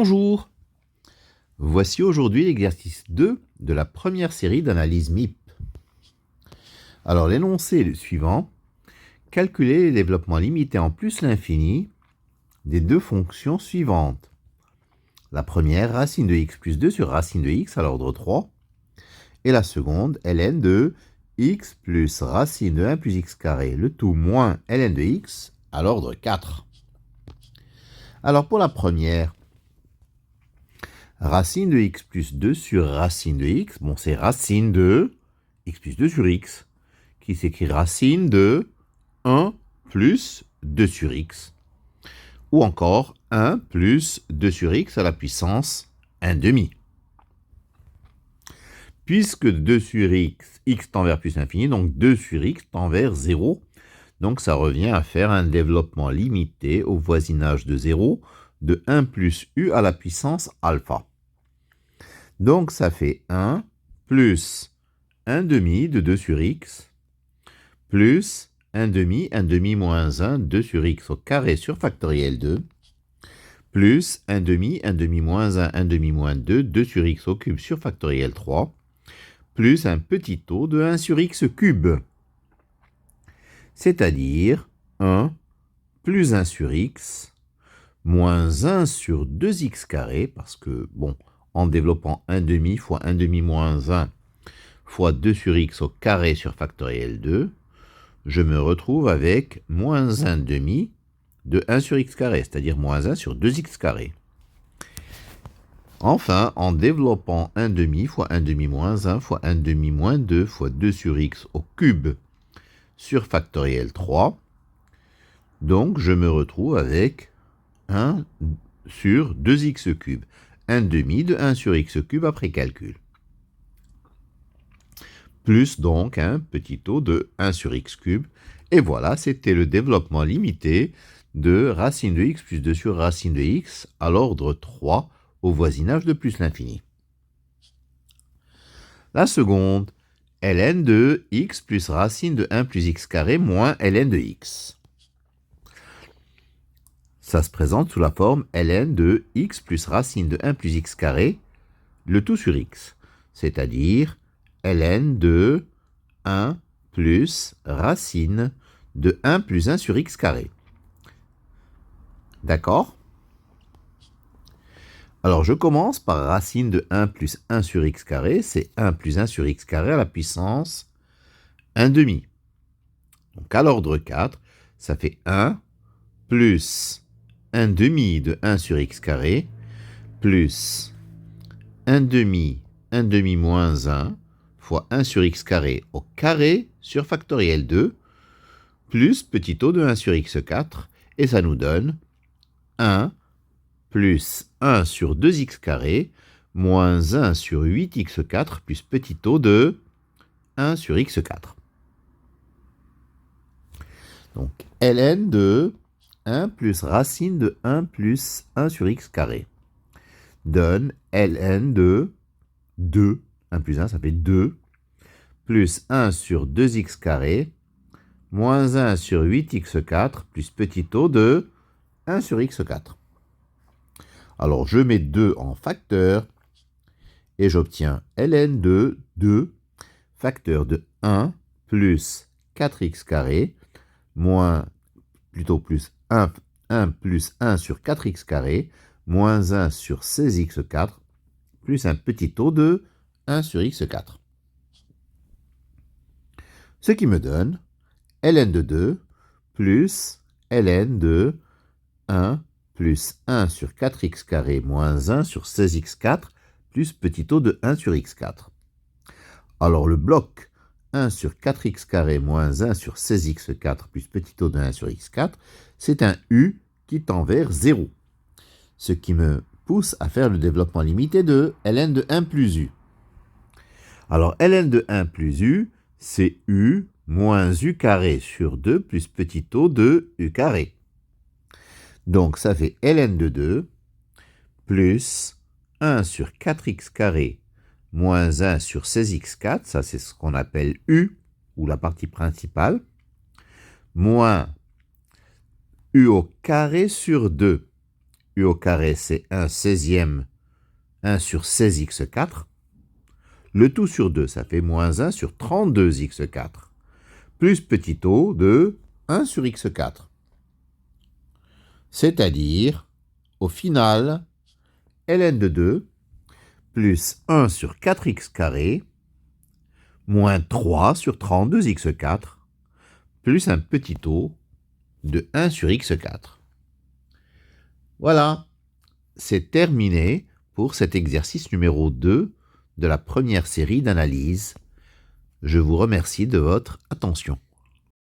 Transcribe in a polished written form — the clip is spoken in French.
Bonjour. Voici aujourd'hui l'exercice 2 de la première série d'analyse MIP. Alors l'énoncé est le suivant. Calculer les développements limités en plus l'infini des deux fonctions suivantes. La première, racine de x plus 2 sur racine de x à l'ordre 3. Et la seconde, ln de x plus racine de 1 plus x carré, le tout moins ln de x à l'ordre 4. Alors pour la première, racine de x plus 2 sur racine de x, bon c'est racine de x plus 2 sur x, qui s'écrit racine de 1 plus 2 sur x, ou encore 1 plus 2 sur x à la puissance 1 demi. Puisque 2 sur x tend vers plus l'infini, donc 2 sur x tend vers 0, donc ça revient à faire un développement limité au voisinage de 0 de 1 plus u à la puissance alpha. Donc ça fait 1 plus 1 demi de 2 sur x plus 1 demi moins 1, 2 sur x au carré sur factoriel 2 plus 1 demi moins 1 demi moins 2, 2 sur x au cube sur factoriel 3 plus un petit taux de 1 sur x cube. C'est-à-dire 1 plus 1 sur x moins 1 sur 2x carré, parce que, bon, en développant 1 demi fois 1 demi moins 1 fois 2 sur x au carré sur factoriel 2, je me retrouve avec moins 1 demi de 1 sur x carré, c'est-à-dire moins 1 sur 2x carré. Enfin, en développant 1 demi fois 1 demi moins 1 fois 1 demi moins 2 fois 2 sur x au cube sur factoriel 3, donc je me retrouve avec 1 sur 2x cube. 1 demi de 1 sur x cube après calcul. Plus donc un petit taux de 1 sur x cube. Et voilà, c'était le développement limité de racine de x plus 2 sur racine de x à l'ordre 3 au voisinage de plus l'infini. La seconde, ln de x plus racine de 1 plus x carré moins ln de x. Ça se présente sous la forme ln de x plus racine de 1 plus x carré, le tout sur x, c'est-à-dire ln de 1 plus racine de 1 plus 1 sur x carré. D'accord? Alors je commence par racine de 1 plus 1 sur x carré, c'est 1 plus 1 sur x carré à la puissance 1 demi. Donc à l'ordre 4, ça fait 1 plus 1 demi de 1 sur x carré, plus 1 demi moins 1, fois 1 sur x carré au carré sur factoriel 2, plus petit taux de 1 sur x4, et ça nous donne 1 plus 1 sur 2x carré, moins 1 sur 8x4, plus petit taux de 1 sur x4. Donc, ln de 1 plus racine de 1 plus 1 sur x carré donne ln de 2, 1 plus 1, ça fait 2, plus 1 sur 2x carré, moins 1 sur 8x4, plus petit taux de 1 sur x4. Alors, je mets 2 en facteur, et j'obtiens ln de 2, facteur de 1, plus 4x carré, plus 1 plus 1 sur 4x carré, moins 1 sur 16x4, plus un petit taux de 1 sur x4. Ce qui me donne ln de 2 plus ln de 1 plus 1 sur 4x carré moins 1 sur 16x4 plus petit taux de 1 sur x4. Alors le bloc 1 sur 4x carré moins 1 sur 16x4 plus petit taux de 1 sur x4, c'est un u qui tend vers 0. Ce qui me pousse à faire le développement limité de ln de 1 plus u. Alors ln de 1 plus u, c'est u moins u carré sur 2 plus petit taux de u carré. Donc ça fait ln de 2 plus 1 sur 4x carré moins 1 sur 16x4, ça c'est ce qu'on appelle u, ou la partie principale, moins u au carré sur 2. u au carré, c'est 1/16e, 1 sur 16x4. Le tout sur 2, ça fait moins 1 sur 32x4. Plus petit o de 1 sur x4. C'est-à-dire, au final, ln de 2 plus 1 sur 4x carré moins 3 sur 32x4 plus un petit o de 1 sur x4. Voilà, c'est terminé pour cet exercice numéro 2 de la première série d'analyse. Je vous remercie de votre attention.